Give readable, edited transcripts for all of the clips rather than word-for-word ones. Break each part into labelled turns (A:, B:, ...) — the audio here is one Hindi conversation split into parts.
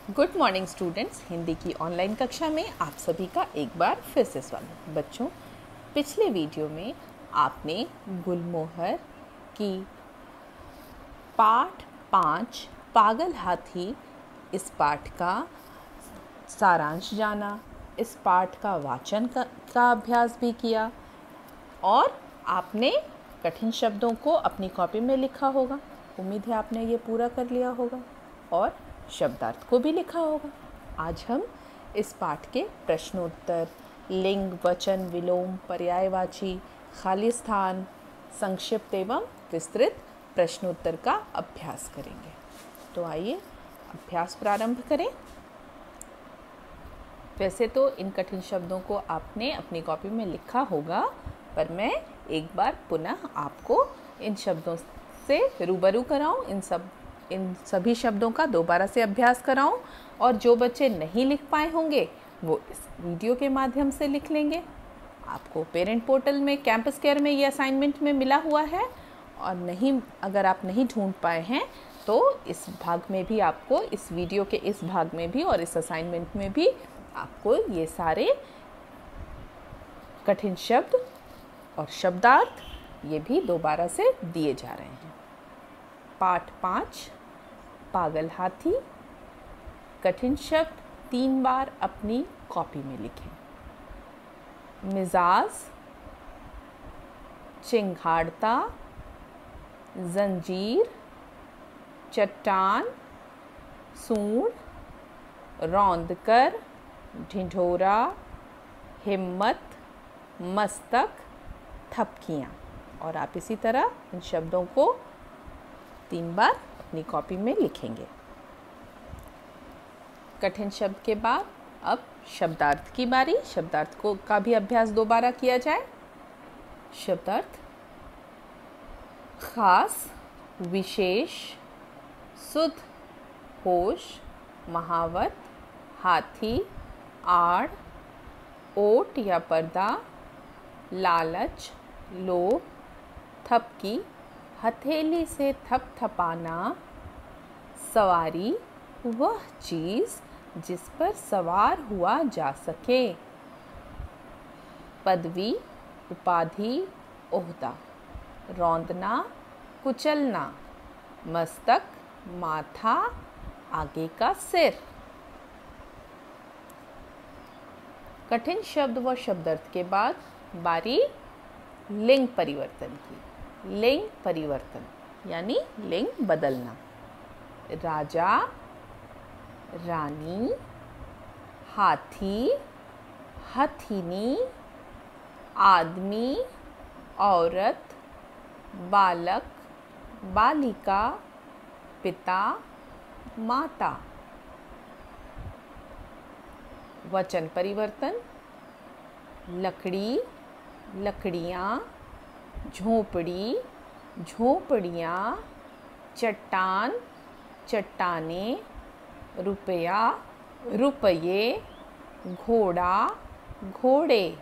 A: Good morning students. हिंदी की ऑनलाइन कक्षा में आप सभी का एक बार फिर से स्वागत। बच्चों, पिछले वीडियो में आपने गुलमोहर की पाठ 5 पागल हाथी इस पाठ का सारांश जाना, इस पाठ का वाचन का अभ्यास भी किया और आपने कठिन शब्दों को अपनी कॉपी में लिखा होगा। उम्मीद है आपने ये पूरा कर लिया होगा और शब्दार्थ को भी लिखा होगा। आज हम इस पाठ के प्रश्नोत्तर, लिंग, वचन, विलोम, पर्यायवाची, खाली स्थान, संक्षिप्त एवं विस्तृत प्रश्नोत्तर का अभ्यास करेंगे। तो आइए अभ्यास प्रारंभ करें। वैसे तो इन कठिन शब्दों को आपने अपनी कॉपी में लिखा होगा, पर मैं एक बार पुनः आपको इन शब्दों से रूबरू कराऊं, इन सभी शब्दों का दोबारा से अभ्यास कराऊं और जो बच्चे नहीं लिख पाए होंगे वो इस वीडियो के माध्यम से लिख लेंगे। आपको पेरेंट पोर्टल में, कैंपस केयर में ये असाइनमेंट में मिला हुआ है और अगर आप नहीं ढूंढ पाए हैं तो इस भाग में भी आपको, इस वीडियो के इस भाग में भी और इस असाइनमेंट में भी आपको ये सारे कठिन शब्द और शब्दार्थ ये भी दोबारा से दिए जा रहे हैं। पाठ 5 पागल हाथी। कठिन शब्द 3 बार अपनी कॉपी में लिखें। मिजाज, चिंगाड़ता, जंजीर, चट्टान, सूंड, रौंदकर, ढिंढोरा, हिम्मत, मस्तक, थपकियाँ। और आप इसी तरह इन शब्दों को 3 बार अपनी कॉपी में लिखेंगे। कठिन शब्द के बाद अब शब्दार्थ की बारी। शब्दार्थ का भी अभ्यास दोबारा किया जाए। शब्दार्थ: खास, विशेष, सुध, होश, महावत, हाथी, आड़, ओट या पर्दा, लालच, लोभ, थपकी, हथेली से थपथपाना, सवारी, वह चीज़ जिस पर सवार हुआ जा सके, पदवी, उपाधि, ओहदा, रौंदना, कुचलना, मस्तक, माथा, आगे का सिर। कठिन शब्द व शब्दार्थ के बाद बारी लिंग परिवर्तन की। लिंग परिवर्तन यानी लिंग बदलना। राजा, रानी, हाथी, हथिनी, आदमी, औरत, बालक, बालिका, पिता, माता। वचन परिवर्तन: लकड़ी, लकड़ियाँ, झोंपड़ी, झोंपड़ियाँ, चट्टान, चट्टानें, रुपया, रुपये, घोड़ा, घोड़े।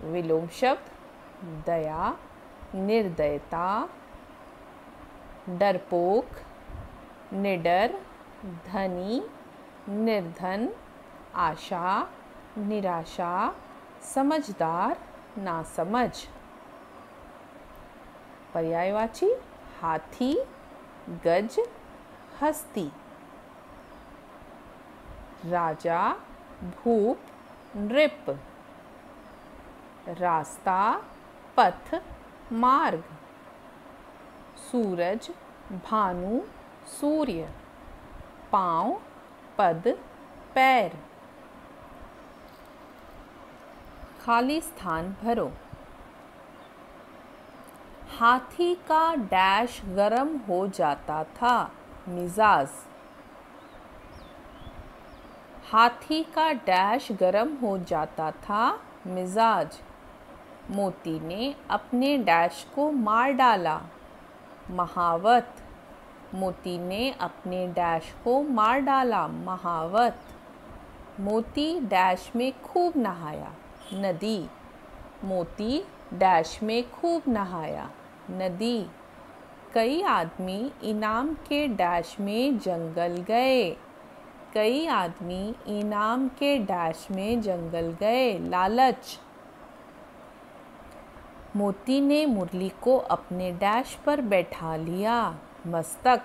A: विलोम शब्द: दया, निर्दयता, डरपोक, निडर, धनी, निर्धन, आशा, निराशा, समझदार, नासमझ। पर्यायवाची: हाथी, गज, हस्ती। राजा, भूप, नृप, रास्ता, पथ, मार्ग, सूरज, भानु, सूर्य, पाँव, पद, पैर। खाली स्थान भरो। हाथी का डैश गरम हो जाता था, मिजाज। हाथी का डैश गरम हो जाता था, मिजाज। मोती ने अपने डैश को मार डाला, महावत। मोती ने अपने डैश को मार डाला, महावत। मोती डैश में खूब नहाया, नदी। मोती डैश में खूब नहाया, नदी। कई आदमी इनाम के डैश में जंगल गए। कई आदमी इनाम के डैश में जंगल गए। लालच। मोती ने मुरली को अपने डैश पर बैठा लिया। मस्तक।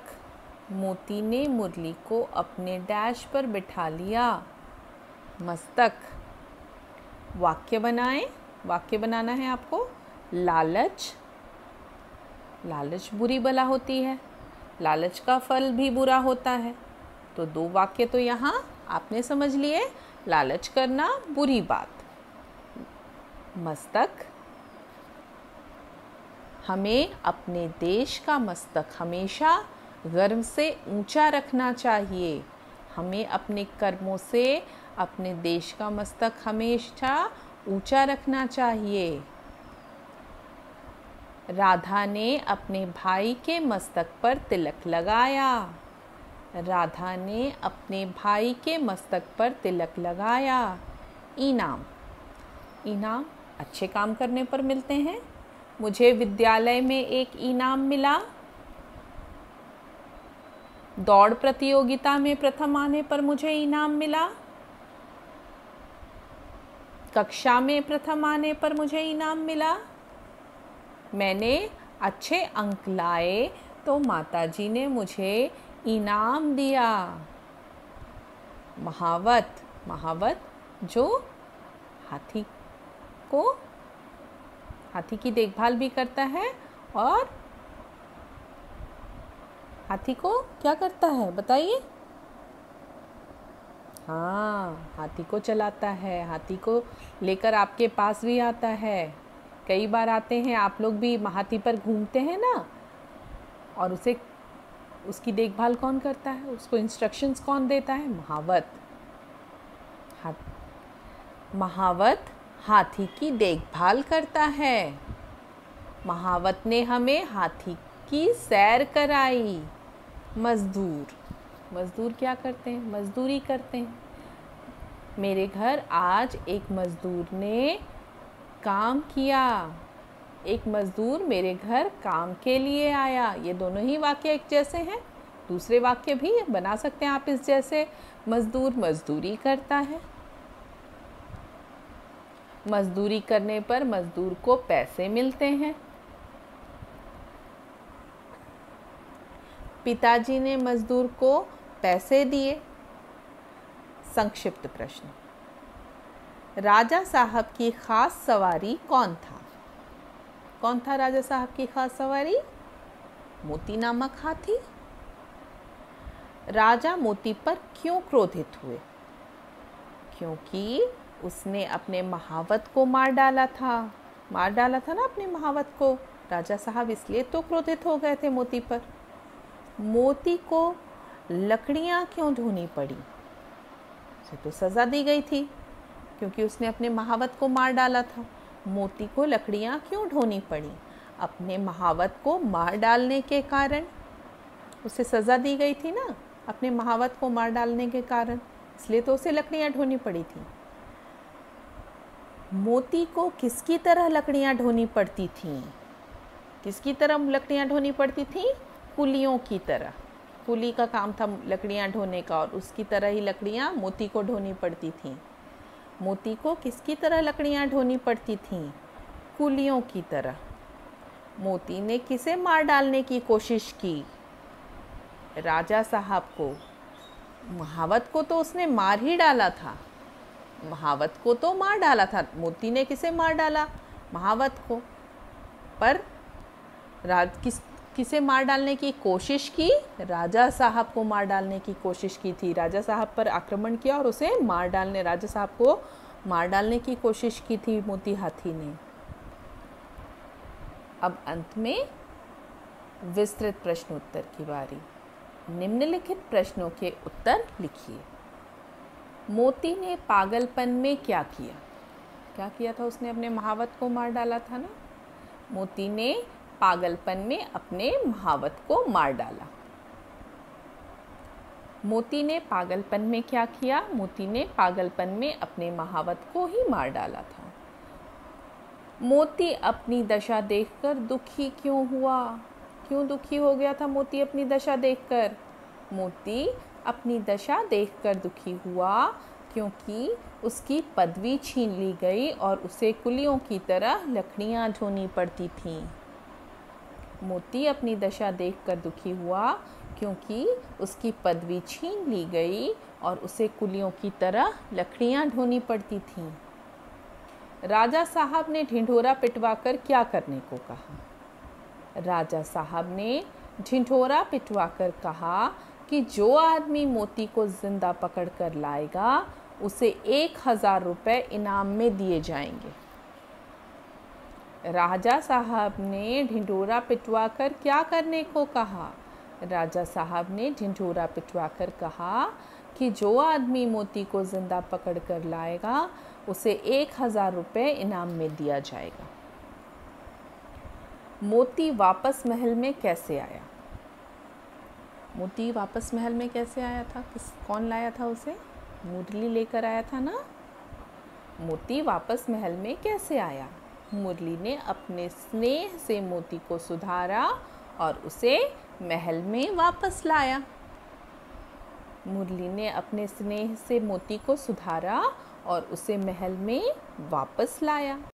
A: मोती ने मुरली को अपने डैश पर बैठा लिया। मस्तक। वाक्य बनाएं। वाक्य बनाना है आपको। लालच। लालच बुरी बला होती है, लालच का फल भी बुरा होता है। तो 2 वाक्य तो यहाँ आपने समझ लिए। लालच करना बुरी बात। मस्तक। हमें अपने देश का मस्तक हमेशा गर्व से ऊंचा रखना चाहिए। हमें अपने कर्मों से अपने देश का मस्तक हमेशा ऊंचा रखना चाहिए। राधा ने अपने भाई के मस्तक पर तिलक लगाया। राधा ने अपने भाई के मस्तक पर तिलक लगाया। इनाम। इनाम अच्छे काम करने पर मिलते हैं। मुझे विद्यालय में एक इनाम मिला। दौड़ प्रतियोगिता में प्रथम आने पर मुझे इनाम मिला। कक्षा में प्रथम आने पर मुझे इनाम मिला। मैंने अच्छे अंक लाए तो माताजी ने मुझे इनाम दिया। महावत। महावत जो हाथी की देखभाल भी करता है और हाथी को क्या करता है बताइए। हाँ, हाथी को चलाता है, हाथी को लेकर आपके पास भी आता है। कई बार आते हैं, आप लोग भी हाथी पर घूमते हैं ना, और उसकी देखभाल कौन करता है, उसको इंस्ट्रक्शंस कौन देता है? महावत। महावत हाथी की देखभाल करता है। महावत ने हमें हाथी की सैर कराई। मजदूर। मजदूर क्या करते हैं? मजदूरी करते हैं। मेरे घर आज एक मजदूर ने काम किया। एक मजदूर मेरे घर काम के लिए आया। ये दोनों ही वाक्य एक जैसे हैं। दूसरे वाक्य भी बना सकते हैं आप इस जैसे। मजदूर मजदूरी करता है। मजदूरी करने पर मजदूर को पैसे मिलते हैं। पिताजी ने मजदूर को पैसे दिए। संक्षिप्त प्रश्न। राजा साहब की खास सवारी कौन था? कौन था राजा साहब की खास सवारी? मोती नामक हाथी। राजा मोती पर क्यों क्रोधित हुए? क्योंकि उसने अपने महावत को मार डाला था। मार डाला था ना अपने महावत को। राजा साहब इसलिए तो क्रोधित हो गए थे मोती पर। मोती को लकड़ियां क्यों ढोनी पड़ी? उसे तो सजा दी गई थी क्योंकि उसने अपने महावत को मार डाला था। मोती को लकड़ियां क्यों ढोनी पड़ी? अपने महावत को मार डालने के कारण उसे सजा दी गई थी ना, अपने महावत को मार डालने के कारण, इसलिए तो उसे लकड़ियां ढोनी पड़ी थी। मोती को किसकी तरह लकड़ियां ढोनी पड़ती थीं? किसकी तरह लकड़ियां ढोनी पड़ती थीं? कुलियों की तरह। कुली का काम था लकड़ियां ढोने का, और उसकी तरह ही लकड़ियां मोती को ढोनी पड़ती थीं। मोती को किसकी तरह लकड़ियां ढोनी पड़ती थीं? कुलियों की तरह। मोती ने किसे मार डालने की कोशिश की? राजा साहब को। महावत को तो उसने मार ही डाला था। महावत को तो मार डाला था। मोती ने किसे मार डाला? महावत को। पर किसे मार डालने की कोशिश की? राजा साहब को मार डालने की कोशिश की थी। राजा साहब पर आक्रमण किया और उसे राजा साहब को मार डालने की कोशिश की थी मोती हाथी ने। अब अंत में विस्तृत प्रश्नोत्तर की बारी। निम्नलिखित प्रश्नों के उत्तर लिखिए। मोती ने पागलपन में क्या किया? क्या किया था उसने? अपने महावत को मार डाला था ना। मोती ने पागलपन में अपने महावत को मार डाला। मोती ने पागलपन में क्या किया? मोती ने पागलपन में अपने महावत को ही मार डाला था। मोती अपनी दशा देखकर दुखी क्यों हुआ? क्यों दुखी हो गया था मोती अपनी दशा देखकर? मोती अपनी दशा देखकर दुखी हुआ क्योंकि उसकी पदवी छीन ली गई और उसे कुलियों की तरह लकड़ियां ढोनी पड़ती थीं। मोती अपनी दशा देखकर दुखी हुआ क्योंकि उसकी पदवी छीन ली गई और उसे कुलियों की तरह लकड़ियां ढोनी पड़ती थीं। राजा साहब ने ढिंढोरा पिटवाकर क्या करने को कहा? राजा साहब ने ढिंढोरा पिटवाकर कहा कि जो आदमी मोती को जिंदा पकड़ कर लाएगा उसे 1000 रुपये इनाम में दिए जाएंगे। राजा साहब ने ढिंढोरा पिटवाकर क्या करने को कहा? राजा साहब ने ढिंढोरा पिटवाकर कहा कि जो आदमी मोती को जिंदा पकड़ कर लाएगा उसे 1000 रुपये इनाम में दिया जाएगा। मोती वापस महल में कैसे आया? मोती वापस महल में कैसे आया था? कौन लाया था उसे? मुरली लेकर आया था ना। मोती वापस महल में कैसे आया? मुरली ने अपने स्नेह से मोती को सुधारा और उसे महल में वापस लाया। मुरली ने अपने स्नेह से मोती को सुधारा और उसे महल में वापस लाया।